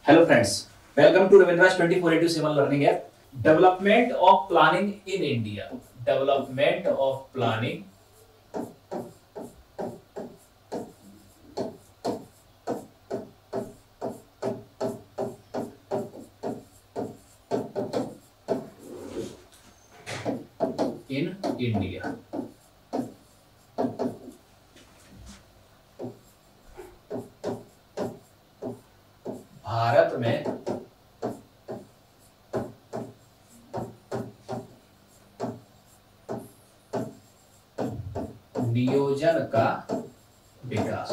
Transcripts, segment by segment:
Hello friends, welcome to Ravindra's 24/7 learning app. Development of planning in India. Development of planning in India. Bharat में नियोजन का विकास।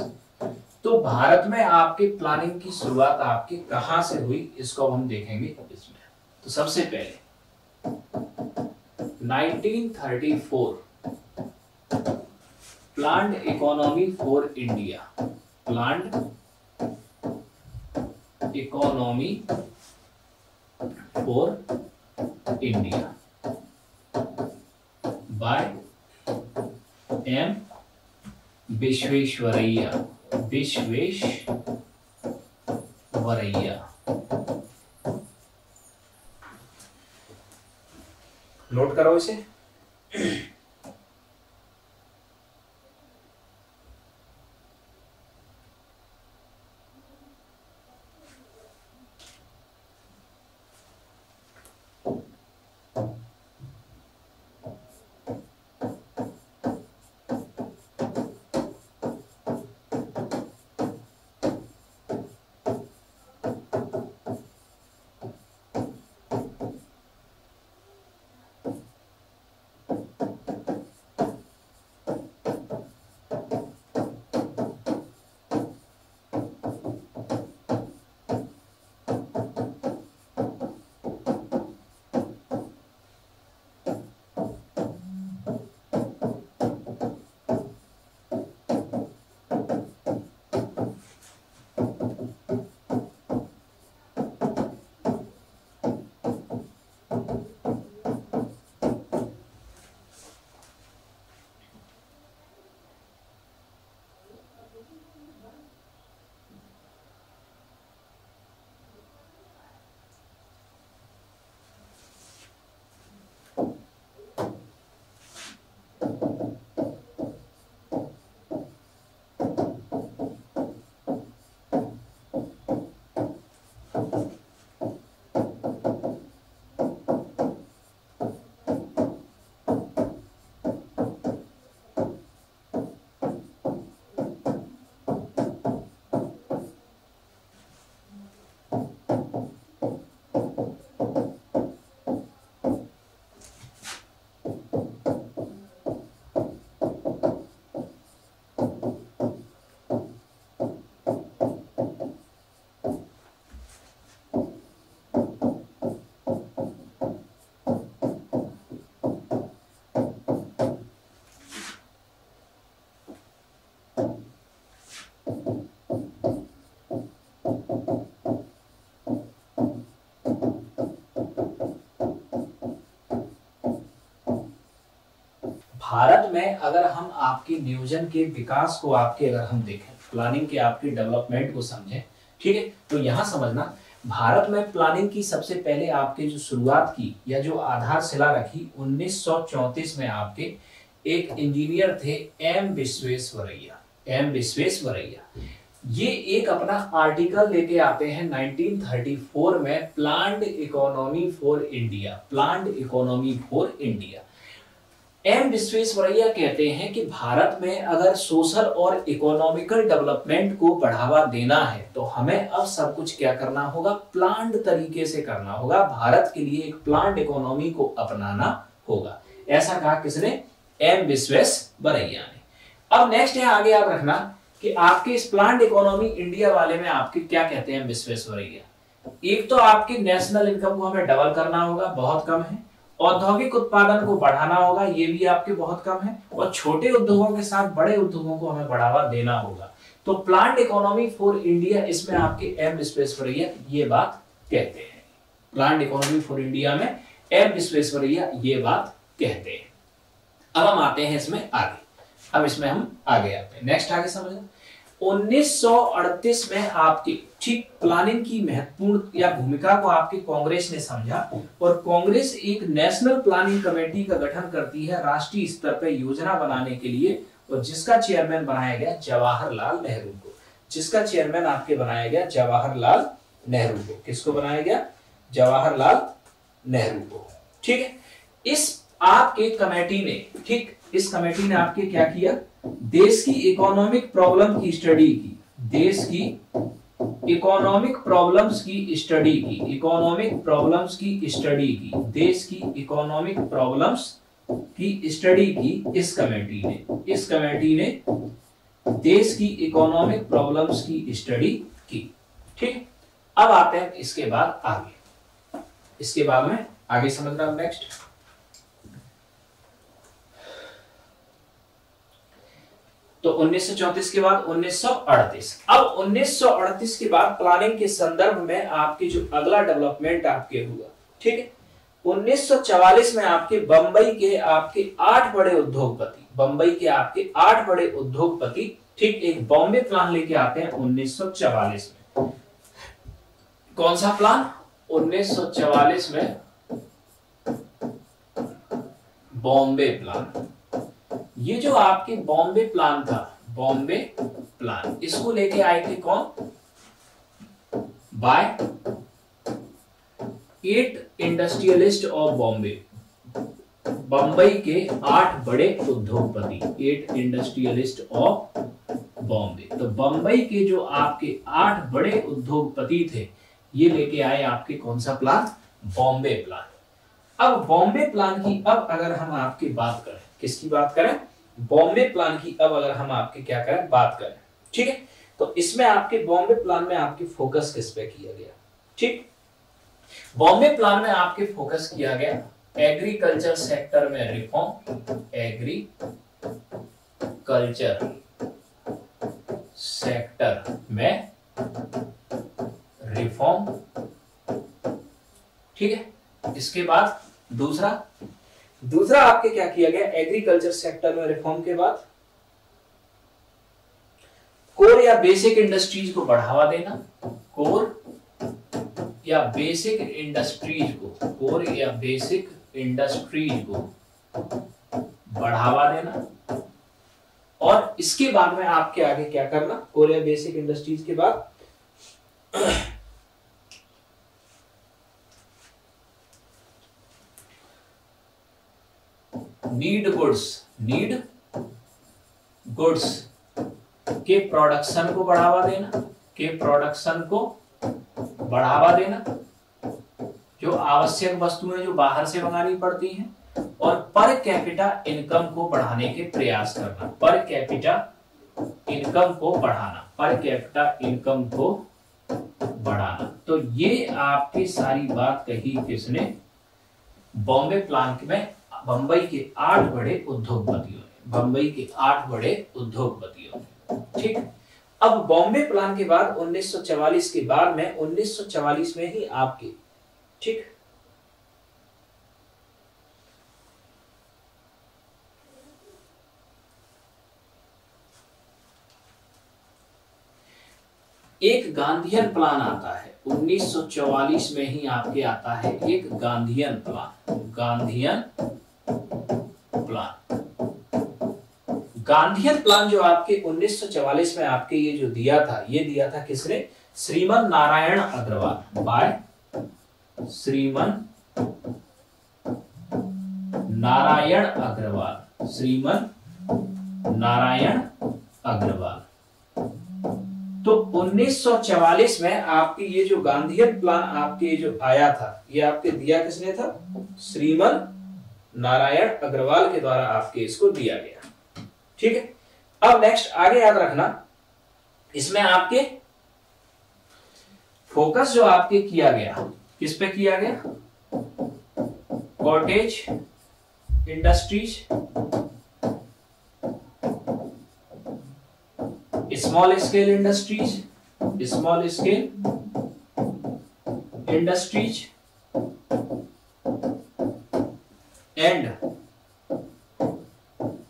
तो भारत में आपके प्लानिंग की शुरुआत आपकी कहां से हुई, इसको हम देखेंगे इसमें। तो सबसे पहले 1934 planned economy for India, planned economy for India by M Visvesvaraya, note करो इसे। भारत में अगर हम आपके नियोजन के विकास को आपके अगर हम देखें, प्लानिंग के आपके डेवलपमेंट को समझें, ठीक है, तो यहां समझना भारत में प्लानिंग की सबसे पहले आपके जो शुरुआत की या जो आधारशिला रखी 1934 में आपके एक इंजीनियर थे एम विश्वेश्वरैया। ये एक अपना आर्टिकल लेके आते हैं 1934 में, planned economy for India, planned economy for India. M Visvesvaraya कहते हैं कि भारत में अगर सोशल और इकोनॉमिकल डेवलपमेंट को बढ़ावा देना है तो हमें अब सब कुछ क्या करना होगा, प्लान्ड तरीके से करना होगा। भारत के लिए एक प्लान्ड इकोनॉमी को अपनाना होगा, ऐसा कहा किसने, एम विश्वेश्वरैया ने। अब नेक्स्ट है, आगे आप रखना कि आपके इस प्लान्ड इकोनॉमी इंडिया वाले में आपके क्या कहते हैं विश्वेश्वरैया। एक तो आपकी नेशनल इनकम को हमें डबल करना होगा, बहुत कम है। औद्योगिक उत्पादन को बढ़ाना होगा, ये भी आपके बहुत कम है। और छोटे उद्योगों के साथ बड़े उद्योगों को हमें बढ़ावा देना होगा। तो प्लान्ड इकोनॉमी फॉर इंडिया, इसमें आपके एम विश्वेश्वरैया ये बात कहते हैं। प्लान्ड इकोनॉमी फॉर इंडिया में एम विश्वेश्वरैया ये बात कहते हैं। अब हम आते हैं इसमें आगे, अब इसमें हम आगे आते हैं, नेक्स्ट आगे समझना। 1938 में आपकी ठीक, प्लानिंग की महत्वपूर्ण या भूमिका को आपके कांग्रेस ने समझा और कांग्रेस एक नेशनल प्लानिंग कमेटी का गठन करती है राष्ट्रीय स्तर पर योजना बनाने के लिए, और जिसका चेयरमैन बनाया गया जवाहरलाल नेहरू को। जिसका चेयरमैन आपके बनाया गया जवाहरलाल नेहरू को। किसको बनाया गया? जवाहरलाल नेहरू को। ठीक है, इस आपके कमेटी ने, ठीक, इस कमेटी ने आपके क्या किया? देश की इकोनॉमिक प्रॉब्लम की स्टडी की, देश की इकोनॉमिक प्रॉब्लम्स की स्टडी की, इकोनॉमिक प्रॉब्लम्स की स्टडी की, देश की इकोनॉमिक प्रॉब्लम्स की स्टडी की इस कमेटी ने। इस कमेटी ने देश की इकोनॉमिक प्रॉब्लम्स की स्टडी की। ठीक, अब आते हैं इसके बाद आगे, इसके बाद में आगे समझना। नेक्स्ट, तो 1934 के बाद 1938। अब 1938 के बाद प्लानिंग के संदर्भ में आपके जो अगला डेवलपमेंट आपके हुआ, ठीक है, 1944 में आपके बंबई के आपके 8 बड़े उद्योगपति, बंबई के आपके 8 बड़े उद्योगपति, ठीक, एक बॉम्बे प्लान लेके आते हैं 1944 में। कौन सा प्लान? 1944 में बॉम्बे प्लान। ये जो आपके बॉम्बे प्लान था, बॉम्बे प्लान, इसको लेके आए थे कौन? By 8 industrialist of Bombay. Bambai के 8 बड़े उद्योगपति, 8 इंडस्ट्रियलिस्ट ऑफ बॉम्बे। तो बंबई के जो आपके 8 बड़े उद्योगपति थे, ये लेके आए आपके कौन सा प्लान? बॉम्बे प्लान। अब बॉम्बे प्लान की अब अगर हम आपकी बात करें, किसकी बात करें? बॉम्बे प्लान की अब अगर हम आपके क्या करें? बात करें। ठीक है, तो इसमें आपके बॉम्बे प्लान में आपके फोकस किस पे किया गया? ठीक, बॉम्बे प्लान में आपके फोकस किया गया एग्रीकल्चर सेक्टर में रिफॉर्म, एग्रीकल्चर सेक्टर में रिफॉर्म। ठीक है, इसके बाद दूसरा आपके क्या किया गया? एग्रीकल्चर सेक्टर में रिफॉर्म के बाद कोर या बेसिक इंडस्ट्रीज को बढ़ावा देना, कोर या बेसिक इंडस्ट्रीज को, कोर या बेसिक इंडस्ट्रीज को बढ़ावा देना। और इसके बाद में आपके आगे क्या करना? कोर या बेसिक इंडस्ट्रीज के बाद नीड गुड्स के प्रोडक्शन को बढ़ावा देना, के प्रोडक्शन को बढ़ावा देना, जो आवश्यक वस्तुएं जो बाहर से मंगानी पड़ती हैं, और पर कैपिटा इनकम को बढ़ाने के प्रयास करना, पर कैपिटा इनकम को बढ़ाना, पर कैपिटा इनकम को बढ़ाना। तो ये आपकी सारी बात कही किसने? बॉम्बे प्लान में बंबई के 8 बड़े उद्योगपतियों ने, बंबई के 8 बड़े उद्योगपतियों ने। ठीक, अब बॉम्बे प्लान के बाद 1944 के बाद में 1944 में ही आपके, ठीक, एक गांधीयन प्लान आता है। 1944 में ही आपके आता है एक Gandhian plan, Gandhian plan. Gandhian plan जो आपके 1944 में आपके ये जो दिया था, ये दिया था किसने? श्रीमन नारायण अग्रवाल, बाय श्रीमन नारायण अग्रवाल, श्रीमन नारायण अग्रवाल। तो 1944 में आपकी ये जो गांधीयन प्लान आपके ये जो आया था, ये आपके दिया किसने था? श्रीमन नारायण अग्रवाल के द्वारा आपके इसको दिया गया। ठीक है, अब नेक्स्ट आगे याद रखना, इसमें आपके फोकस जो आपके किया गया, किस पे किया गया? Cottage industries, small scale industries, small scale industries and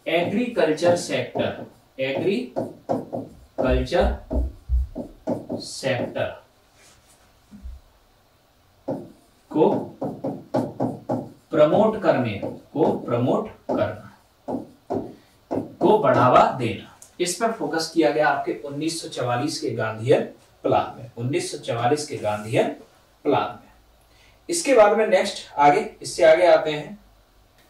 agriculture sector, agriculture sector. को प्रमोट करने, को प्रमोट करना, को बढ़ावा देना, इस पर फोकस किया गया आपके 1944 के गांधीयन प्लान में, 1944 के गांधीयन प्लान में। इसके बाद में नेक्स्ट आगे, इससे आगे आते हैं,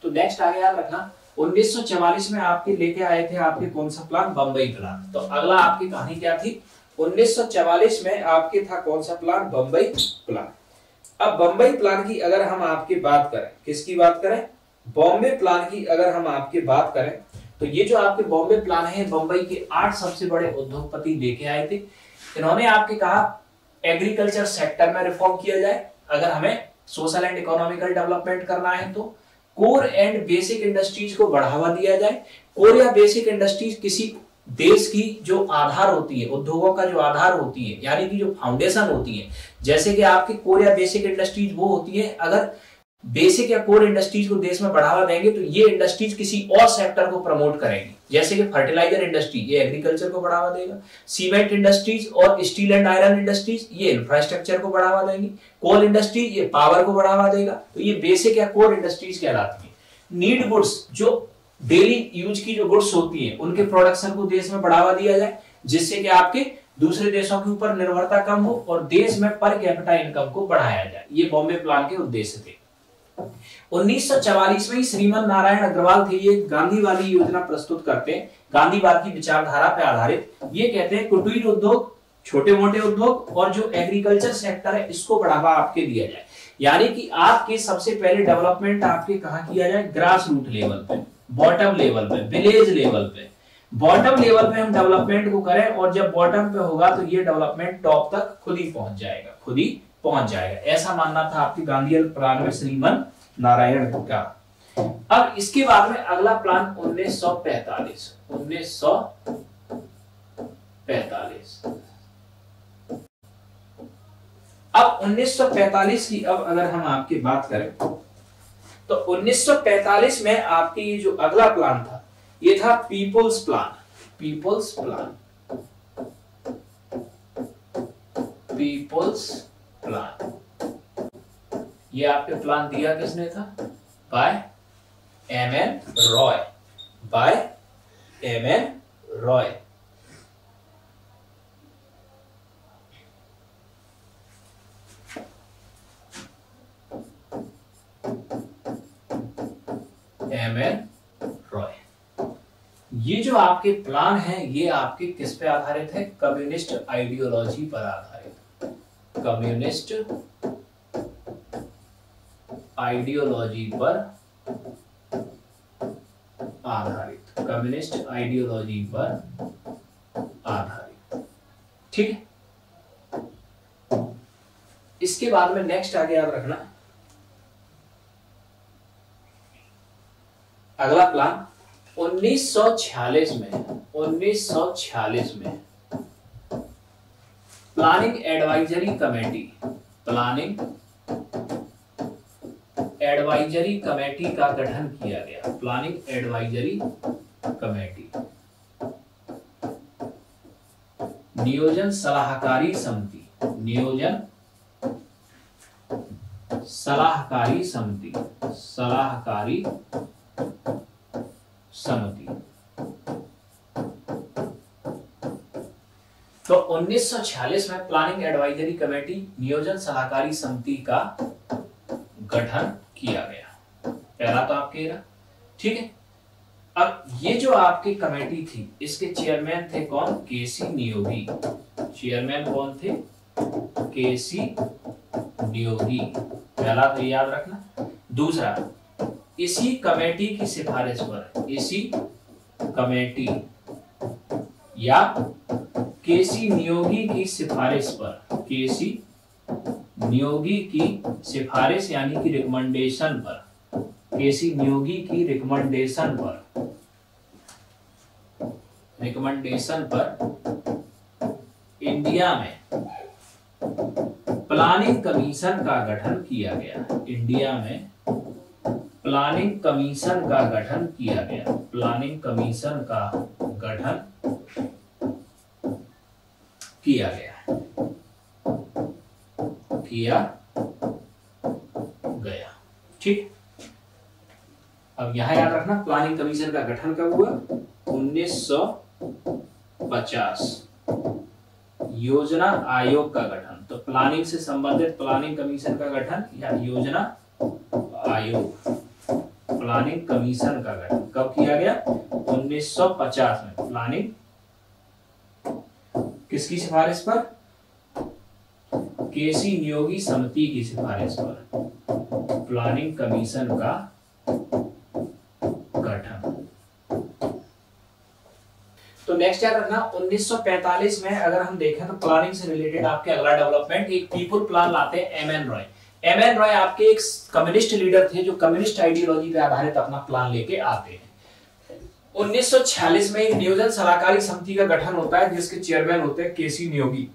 तो नेक्स्ट आगे याद रखना 1944 में आपके लेके आए थे आपके कौन सा प्लान, बंबई प्लान। तो अगला आपकी कहानी क्या थी, 1944 में आपके था कौन सा प्लान, बंबई प्लान। अब बंबई प्लान की अगर हम आपकी बात करें, किसकी बात करें, बॉम्बे प्लान की अगर हम आपकी बात करें, तो ये जो आपके बॉम्बे प्लान है, बंबई के 8 सबसे बड़े उद्योगपति लेके आए थे। इन्होंने आपके कहा एग्रीकल्चर सेक्टर में रिफॉर्म किया जाए, अगर हमें सोशल एंड इकोनॉमिकल डेवलपमेंट करना है तो कोर एंड बेसिक इंडस्ट्रीज को बढ़ावा दिया जाए। कोर या बेसिक इंडस्ट्रीज किसी देश की जो आधार होती है, उद्योगों का जो आधार होती है, यानी कि जो फाउंडेशन होती है, जैसे कि आपकी कोर या बेसिक इंडस्ट्रीज वो होती है, अगर बेसिक या कोर इंडस्ट्रीज को देश में बढ़ावा देंगे तो ये इंडस्ट्रीज किसी और सेक्टर को प्रमोट करेंगी, जैसे कि फर्टिलाइजर इंडस्ट्री ये एग्रीकल्चर को बढ़ावा देगा, सीमेंट इंडस्ट्रीज और स्टील एंड आयरन इंडस्ट्रीज ये इंफ्रास्ट्रक्चर को बढ़ावा देंगी, कोल इंडस्ट्री ये पावर को बढ़ावा देगा। तो ये बेसिक या कोर इंडस्ट्रीज कहलाती है। नीड गुड्स, जो डेली यूज की जो गुड्स होती है, उनके प्रोडक्शन को देश में बढ़ावा दिया जाए, जिससे कि आपके दूसरे देशों के ऊपर निर्भरता कम हो और देश में पर कैपिटा इनकम को बढ़ाया जाए। ये बॉम्बे प्लान के उद्देश्य थे। 1944 में ही श्रीमन नारायण अग्रवाल थे, ये गांधीवादी योजना प्रस्तुत करते हैं, गांधीवाद की विचारधारा पर आधारित। ये कहते हैं कुटीर उद्योग, छोटे मोटे उद्योग और जो एग्रीकल्चर सेक्टर है इसको बढ़ावा आपके दिया जाए, यानी कि आपके सबसे पहले डेवलपमेंट आपके कहां किया जाए, ग्रास रूट लेवल पे, बॉटम लेवल पे, विलेज लेवल पे। बॉटम लेवल पे हम डेवलपमेंट को करें और जब बॉटम पे होगा तो ये डेवलपमेंट टॉप तक खुद ही पहुंच जाएगा, खुद ही पहुंच जाएगा। ऐसा मानना था आपके गांधीयन प्लान में श्रीमन नारायण का। अब इसके बाद में अगला प्लान 1945, 1945। अब 1945 की अब अगर हम आपकी बात करें तो 1945 में आपकी ये जो अगला प्लान था ये था people's plan, people's plan, people's plan. ये आपके प्लान दिया किसने था, by M N. Roy, by M N. Roy. M N. Roy. ये जो आपके प्लान है ये आपके किस पे आधारित है, कम्युनिस्ट आइडियोलॉजी पर आधारित, कम्युनिस्ट आइडियोलॉजी पर आधारित, कम्युनिस्ट आइडियोलॉजी पर आधारित। ठीक है, इसके बाद में नेक्स्ट आगे याद रखना अगला प्लान 1946 में, 1946 में planning advisory committee, planning advisory committee का गठन किया गया, प्लानिंग एडवाइजरी कमेटी, नियोजन सलाहकारी समिति, नियोजन सलाहकारी समिति, सलाहकारी समिति। तो 1946 में प्लानिंग एडवाइजरी कमेटी, नियोजन सलाहकारी समिति का गठन किया गया। पहला तो आपके रहा, ठीक है। अब ये जो आपकी कमेटी थी इसके चेयरमैन थे कौन, केसी नियोगी। चेयरमैन कौन थे, केसी नियोगी। पहला तो याद रखना। दूसरा, इसी कमेटी की सिफारिश पर, इसी कमेटी या केसी नियोगी की सिफारिश पर, केसी नियोगी की सिफारिश यानी कि रिकमेंडेशन पर, केसी नियोगी की रिकमेंडेशन पर, रिकमेंडेशन पर इंडिया में प्लानिंग कमीशन का गठन किया गया। इंडिया में प्लानिंग कमीशन का गठन किया गया, प्लानिंग कमीशन का गठन किया गया, किया ठीक। अब यहां याद रखना प्लानिंग कमीशन का गठन कब हुआ? 1950। योजना आयोग का गठन, तो प्लानिंग से संबंधित प्लानिंग कमीशन का गठन या योजना आयोग, प्लानिंग कमीशन का गठन कब किया गया? 1950 में। प्लानिंग किसकी सिफारिश पर? केसी नियोगी समिति की सिफारिश पर प्लानिंग कमीशन का गठन। तो नेक्स्ट याद रखना 1945 में अगर हम देखें तो प्लानिंग से रिलेटेड आपके अगला डेवलपमेंट एक पीपुल प्लान लाते हैं एमएन रॉय। एमएन रॉय आपके एक कम्युनिस्ट लीडर थे जो कम्युनिस्ट आइडियोलॉजी पे आधारित अपना प्लान लेके आते हैं। 1946 में एक नियोजन सलाहकारी समिति का गठन होता है जिसके चेयरमैन होते हैं केसी नियोगी,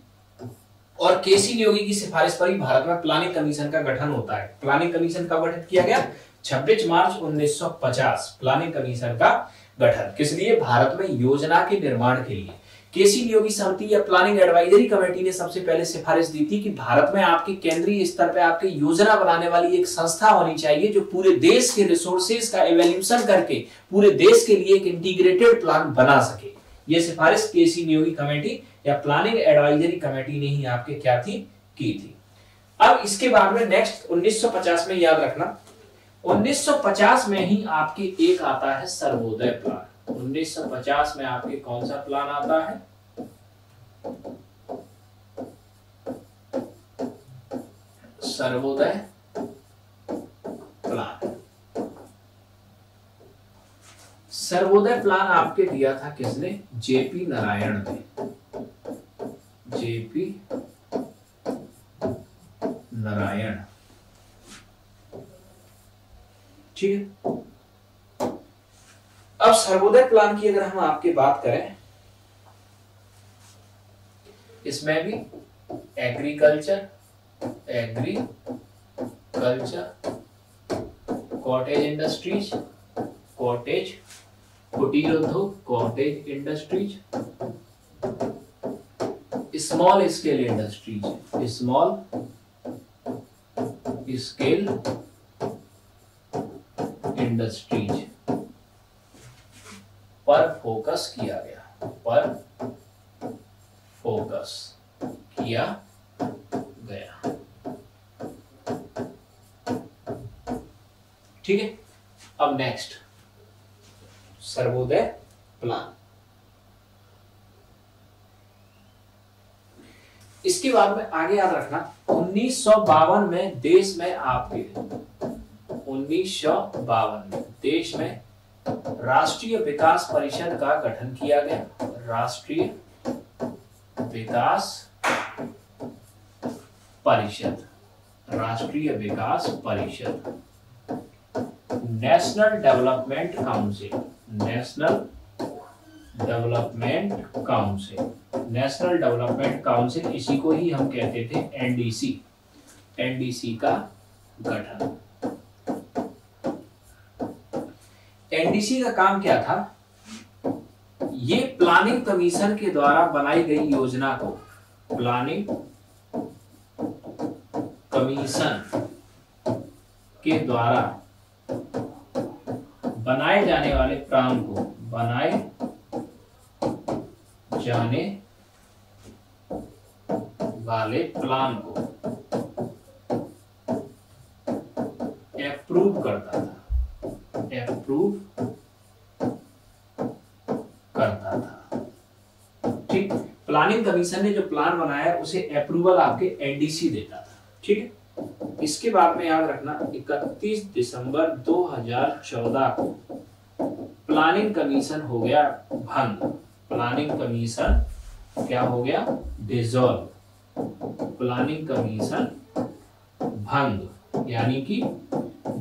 और केसी नियोगी की सिफारिश पर ही भारत में प्लानिंग कमीशन का गठन होता है। प्लानिंग कमीशन कब गठित किया गया? 26 मार्च 1950। प्लानिंग कमीशन का गठन किस लिए? भारत में योजना के निर्माण के लिए। केसी नियोगी समिति या प्लानिंग एडवाइजरी कमेटी ने सबसे पहले सिफारिश दी थी कि भारत में आपके केंद्रीय स्तर पर आपके योजना बनाने वाली एक संस्था होनी चाहिए जो पूरे देश के रिसोर्सेज का इवैल्यूएशन करके पूरे देश के लिए एक इंटीग्रेटेड प्लान बना सके। यह सिफारिश केसी नियोगी कमेटी या प्लानिंग एडवाइजरी कमेटी ने ही आपके क्या थी? की थी। अब इसके बाद में नेक्स्ट 1950 में याद रखना 1950 में ही आपके एक आता है सर्वोदय प्लान। 1950 में आपके कौन सा प्लान आता है? सर्वोदय प्लान। सर्वोदय प्लान आपके दिया था किसने? जेपी नारायण ने। जेपी नारायण, ठीक है। अब सर्वोदय प्लान की अगर हम आपकी बात करें, इसमें भी एग्रीकल्चर कॉटेज इंडस्ट्रीज, कॉटेज कुटीर उद्योग, cottage industries, small scale industries, small scale industries पर फोकस किया गया, पर फोकस किया गया, ठीक है। अब नेक्स्ट सर्वोदय प्लान। इसके बाद में आगे याद रखना 1952 में देश में आपके 1952 में देश में राष्ट्रीय विकास परिषद का गठन किया गया। राष्ट्रीय विकास परिषद, राष्ट्रीय विकास परिषद, national development council, national development council, national development council, इसी को ही हम कहते थे एनडीसी, एनडीसी का गठन। एनडीसी का काम क्या था? ये प्लानिंग कमीशन के द्वारा बनाई गई योजना को, प्लानिंग कमीशन के द्वारा बनाए जाने वाले प्लान को, बनाए जाने वाले प्लान को अप्रूव करता था, अप्रूव करता था, ठीक। प्लानिंग कमीशन ने जो प्लान बनाया उसे अप्रूवल आपके एनडीसी देता था, ठीक है। इसके बाद में याद रखना 31 दिसंबर 2014 को प्लानिंग कमीशन हो गया भंग। प्लानिंग कमीशन क्या हो गया? डिसॉल्व। प्लानिंग कमीशन भंग यानी कि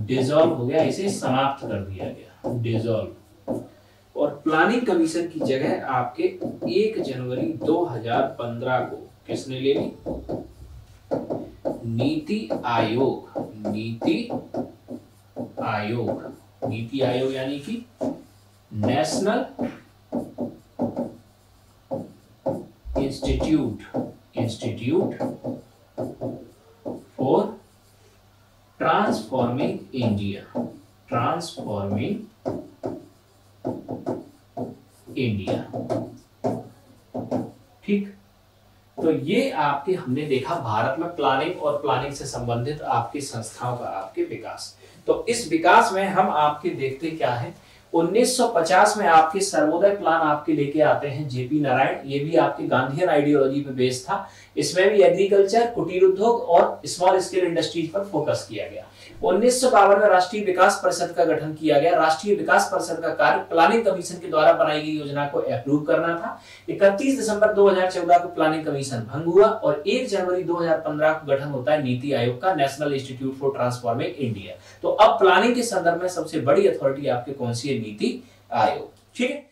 डिसॉल्व हो गया, इसे समाप्त कर दिया गया, डिसॉल्व। और प्लानिंग कमीशन की जगह आपके 1 जनवरी 2015 को किसने ले ली? नीति आयोग, नीति आयोग, नीति आयोग यानी कि national institute for transformation transforming India, transforming India. ठीक, तो ये आपके हमने देखा भारत में प्लानिंग और प्लानिंग से संबंधित आपकी संस्थाओं का आपके विकास। तो इस विकास में हम आपके देखते क्या है, 1950 में आपके सर्वोदय प्लान आपके लेके आते हैं जेपी नारायण, ये भी आपके गांधीयन आइडियोलॉजी पे बेस्ड था। इसमें भी एग्रीकल्चर, कुटीर उद्योग और स्मॉल स्केल इंडस्ट्रीज पर फोकस किया गया। 1952 में राष्ट्रीय विकास परिषद का गठन किया गया। राष्ट्रीय विकास परिषद का कार्य प्लानिंग कमीशन के द्वारा बनाई गई योजना को अप्रूव करना था। 31 दिसंबर 2014 को प्लानिंग कमीशन भंग हुआ और 1 जनवरी 2015 को गठन होता है नीति आयोग का, national institute for transforming India. तो अब प्लानिंग के संदर्भ में सबसे बड़ी अथॉरिटी आपके कौन सी है, नीति आयोग। ठीक है।